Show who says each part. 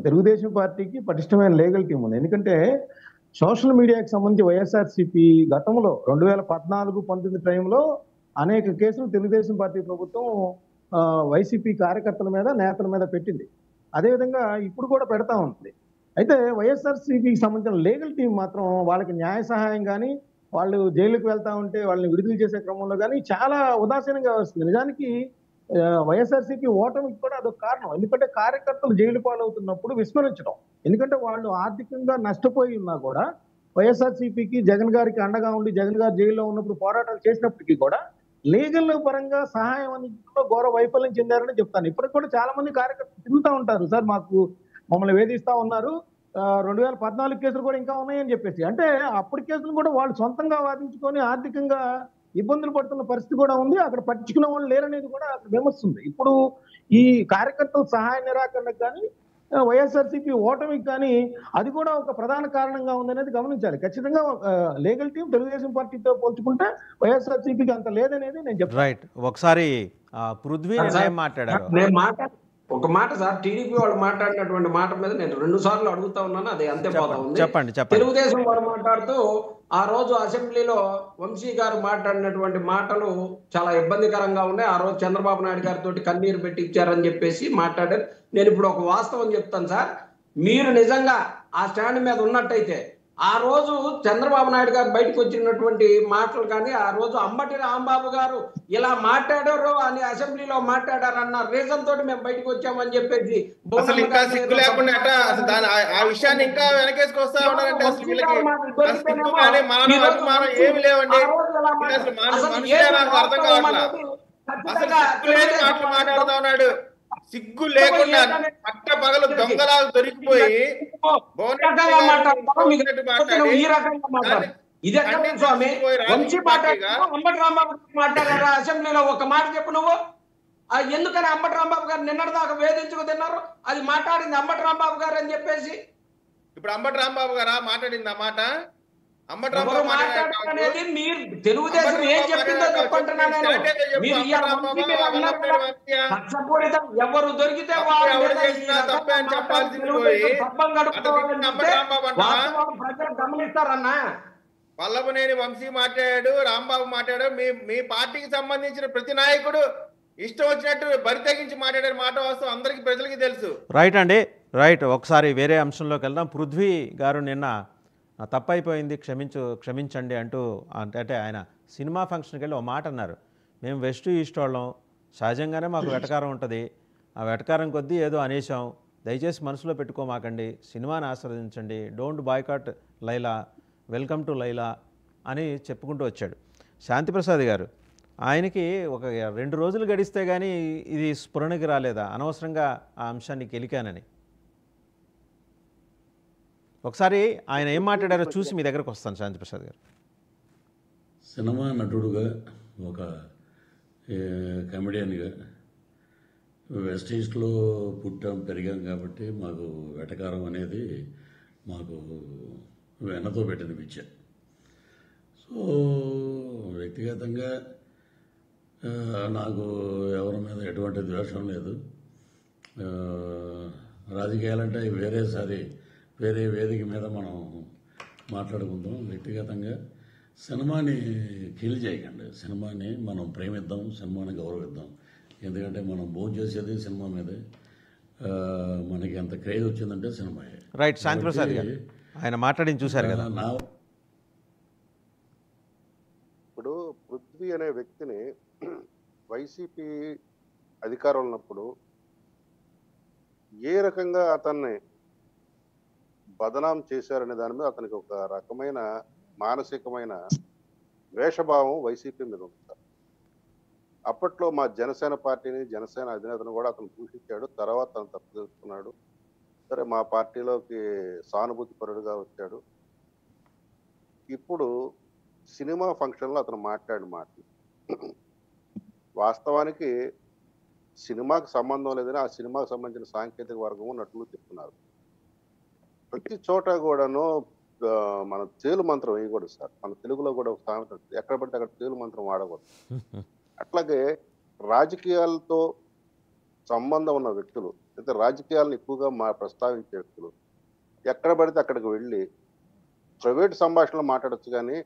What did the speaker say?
Speaker 1: తెలుగుదేశం పార్టీకి పటిష్టమైన legal team ఉంది. ఎందుకంటే సోషల్ మీడియాకి సంబంధించి వైఎస్ఆర్సీపీ గతంలో 2014-19 టైంలో అనేక కేసులు తెలుగుదేశం పార్టీ ప్రభుత్వం వైసీపీ కార్యకర్తల మీద, నేతల మీద పెట్టింది. అదేవిధంగా ఇప్పుడు కూడా పెడతా ఉంది. అయితే వైఎస్ఆర్సీపీకి సంబంధించిన లీగల్ టీం మాత్రం వాళ్ళకి న్యాయ సహాయం కానీ, వాళ్ళు జైలుకు వెళ్తా ఉంటే వాళ్ళని విడుదల చేసే క్రమంలో కానీ చాలా ఉదాసీనంగా వస్తుంది. నిజానికి వైఎస్ఆర్సీపీ ఓటమికి కూడా అదొక కారణం. ఎందుకంటే కార్యకర్తలు జైలు పాలవుతున్నప్పుడు విస్మరించడం. ఎందుకంటే వాళ్ళు ఆర్థికంగా నష్టపోయి ఉన్నా కూడా వైఎస్ఆర్సీపీకి జగన్ గారికి అండగా ఉండి జగన్ గారు జైల్లో ఉన్నప్పుడు పోరాటాలు చేసినప్పటికీ కూడా లీగల్ పరంగా సహాయం అందించడంలో ఘోర వైఫల్యం చెందారని చెప్తాను. ఇప్పటికి కూడా చాలా మంది కార్యకర్తలు తిరుగుతూ ఉంటారు, సార్ మమ్మల్ని వేధిస్తా ఉన్నారు, 2014 కేసులు కూడా ఇంకా ఉన్నాయని చెప్పేసి. అంటే అప్పటి కేసులు కూడా వాళ్ళు సొంతంగా వాదించుకొని ఆర్థికంగా ఇబ్బందులు పడుతున్న పరిస్థితి కూడా ఉంది. అక్కడ పట్టించుకునే వాళ్ళు లేరనేది కూడా అక్కడ విమర్శిస్తుంది. ఇప్పుడు ఈ కార్యకర్తల సహాయ నిరాకరణకు కానీ వైఎస్ఆర్సీపీ ఓటమికి కానీ అది కూడా ఒక ప్రధాన కారణంగా ఉందనేది గమనించాలి. ఖచ్చితంగా లీగల్ టీం తెలుగుదేశం పార్టీతో పోల్చుకుంటే వైఎస్ఆర్సీపీకి అంత లేదనేది నేను చెప్తాను.
Speaker 2: రైట్. ఒకసారి పృథ్వీ మాట్లాడారు.
Speaker 3: ఒక మాట సార్, టీడీపీ వాళ్ళు మాట్లాడినటువంటి మాట మీద నేను 2 సార్లు అడుగుతా ఉన్నాను, అది అంతే పోతా ఉంది.
Speaker 2: చెప్పండి.
Speaker 3: తెలుగుదేశం వారు మాట్లాడుతూ ఆ రోజు అసెంబ్లీలో వంశీ గారు మాట్లాడినటువంటి మాటలు చాలా ఇబ్బందికరంగా ఉన్నాయి, ఆ రోజు చంద్రబాబు నాయుడు గారితో కన్నీరు పెట్టి ఇచ్చారని చెప్పేసి మాట్లాడారు. నేను ఇప్పుడు ఒక వాస్తవం చెప్తాను సార్, మీరు నిజంగా ఆ స్టాండ్ మీద ఉన్నట్టయితే ఆ రోజు చంద్రబాబు నాయుడు గారు బయటకు వచ్చినటువంటి మాటలు కానీ, ఆ రోజు అంబటి రాంబాబు గారు ఇలా మాట్లాడారు అని అసెంబ్లీలో మాట్లాడారు అన్న రీజన్ తోటి మేము బయటకు వచ్చామని చెప్పేసి
Speaker 4: ఇంకా సిగ్గు లేకుండా ఆ విషయాన్ని ఇంకా వెనకేసుకొస్తా ఉన్నారంటే అసలు వీళ్ళకి ఏమి లేవండి. అర్థం కావట్లా, అసలు సిగ్గు లేని మాటలు మాట్లాడుతా ఉన్నాడు. సిగ్గు లేకుండా పట్ట పగలు దొంగలాగా దొరికిపోయి
Speaker 3: అసెంబ్లీలో ఒక మాట చెప్పు నువ్వు. ఎందుకని అంబటి రాంబాబు గారు నిన్నటిదాకా వేధించుకు తిన్నారు, అది మాట్లాడింది అంబటి రాంబాబు గారు అని చెప్పేసి.
Speaker 4: ఇప్పుడు అంబటి రాంబాబు గారా మాట్లాడింది ఆ మాట?
Speaker 3: అనేది మీరు తెలుగుదేశం ఏం చెప్పిందో చెప్పంటున్నా నేను. ఎవరు దొరికితే ప్రజలు గమనిస్తారన్నా.
Speaker 4: వల్లభనేని వంశీ మాట్లాడాడు, రాంబాబు మాట్లాడాడు. మీ పార్టీకి సంబంధించిన ప్రతి నాయకుడు ఇష్టం వచ్చినట్టు బరి తెగించి మాట్లాడే మాట వాస్తవం అందరికి ప్రజలకి తెలుసు.
Speaker 2: రైట్ అండి, రైట్. ఒకసారి వేరే అంశంలోకి వెళ్దాం. పృథ్వీ గారు నిన్న తప్పైపోయింది క్షమించండి అంటూ అంటే ఆయన సినిమా ఫంక్షన్కి వెళ్ళి ఒక మాట అన్నారు. మేము వెస్ట్ ఈస్ట్ వాళ్ళం, సహజంగానే మాకు వెటకారం ఉంటుంది, ఆ వెటకారం కొద్దీ ఏదో అనేసాం, దయచేసి మనసులో పెట్టుకోమాకండి, సినిమాని ఆస్వాదించండి, don't boycott Laila, welcome to Laila అని చెప్పుకుంటూ వచ్చాడు. శాంతిప్రసాద్ గారు, ఆయనకి ఒక 2 రోజులు గడిస్తే కానీ ఇది స్ఫురణకి రాలేదా అనవసరంగా ఆ అంశాన్ని కెలికానని? ఒకసారి ఆయన ఏం మాట్లాడారో చూసి మీ దగ్గరకు వస్తాను శాంతిప్రసాద్ గారు.
Speaker 5: సినిమా నటుడుగా, ఒక కమెడియన్గా వెస్ట్ ఈస్ట్లో పుట్టాం పెరిగాం కాబట్టి మాకు వెటకారం అనేది మాకు వెనతో పెట్టిన పిచ్చ. సో వ్యక్తిగతంగా నాకు ఎవరి మీద ఎటువంటి ద్వేషం లేదు. రాజకీయాలంటే వేరే వేదిక మీద మనం మాట్లాడుకుందాం. వ్యక్తిగతంగా సినిమాని కిల్ చేయకండి, సినిమాని మనం ప్రేమిద్దాం, సినిమాని గౌరవిద్దాం. ఎందుకంటే మనం భోజనం చేసేది సినిమా మీదే, మనకి ఎంత క్రేజ్ వచ్చిందంటే సినిమాయే.
Speaker 2: రైట్. శాంతిప్రసాద్ గారు ఆయన మాట్లాడి చూశారు కదా.
Speaker 6: ఇప్పుడు పృథ్వీ అనే వ్యక్తిని వైసీపీ అధికారం ఉన్నప్పుడు ఏ రకంగా అతన్ని బదనాం చేశారనే దాని మీద అతనికి ఒక రకమైన మానసికమైన ద్వేషభావం వైసీపీ మీద ఉంది. అప్పట్లో మా జనసేన పార్టీని, జనసేన అధినేతను కూడా అతను దూషించాడు. తర్వాత తను తప్పు తెలుసుకున్నాడు. సరే, మా పార్టీలోకి సానుభూతి పరుడుగా వచ్చాడు. ఇప్పుడు సినిమా ఫంక్షన్లో అతను మాట్లాడిన మాటలు వాస్తవానికి సినిమాకి సంబంధం లేదని ఆ సినిమాకి సంబంధించిన సాంకేతిక వర్గము నటులు చెప్తున్నారు. ప్రతి చోట కూడాను మన తేలు మంత్రం వేయకూడదు సార్. మన తెలుగులో కూడా ఒక సామెత, ఎక్కడ పడితే అక్కడ తేలు మంత్రం వాడకూడదు. అట్లాగే రాజకీయాలతో సంబంధం ఉన్న వ్యక్తులు, అయితే రాజకీయాలను ఎక్కువగా ప్రస్తావించే వ్యక్తులు ఎక్కడ పడితే అక్కడికి వెళ్ళి ప్రైవేట్ సంభాషణలు మాట్లాడొచ్చు కానీ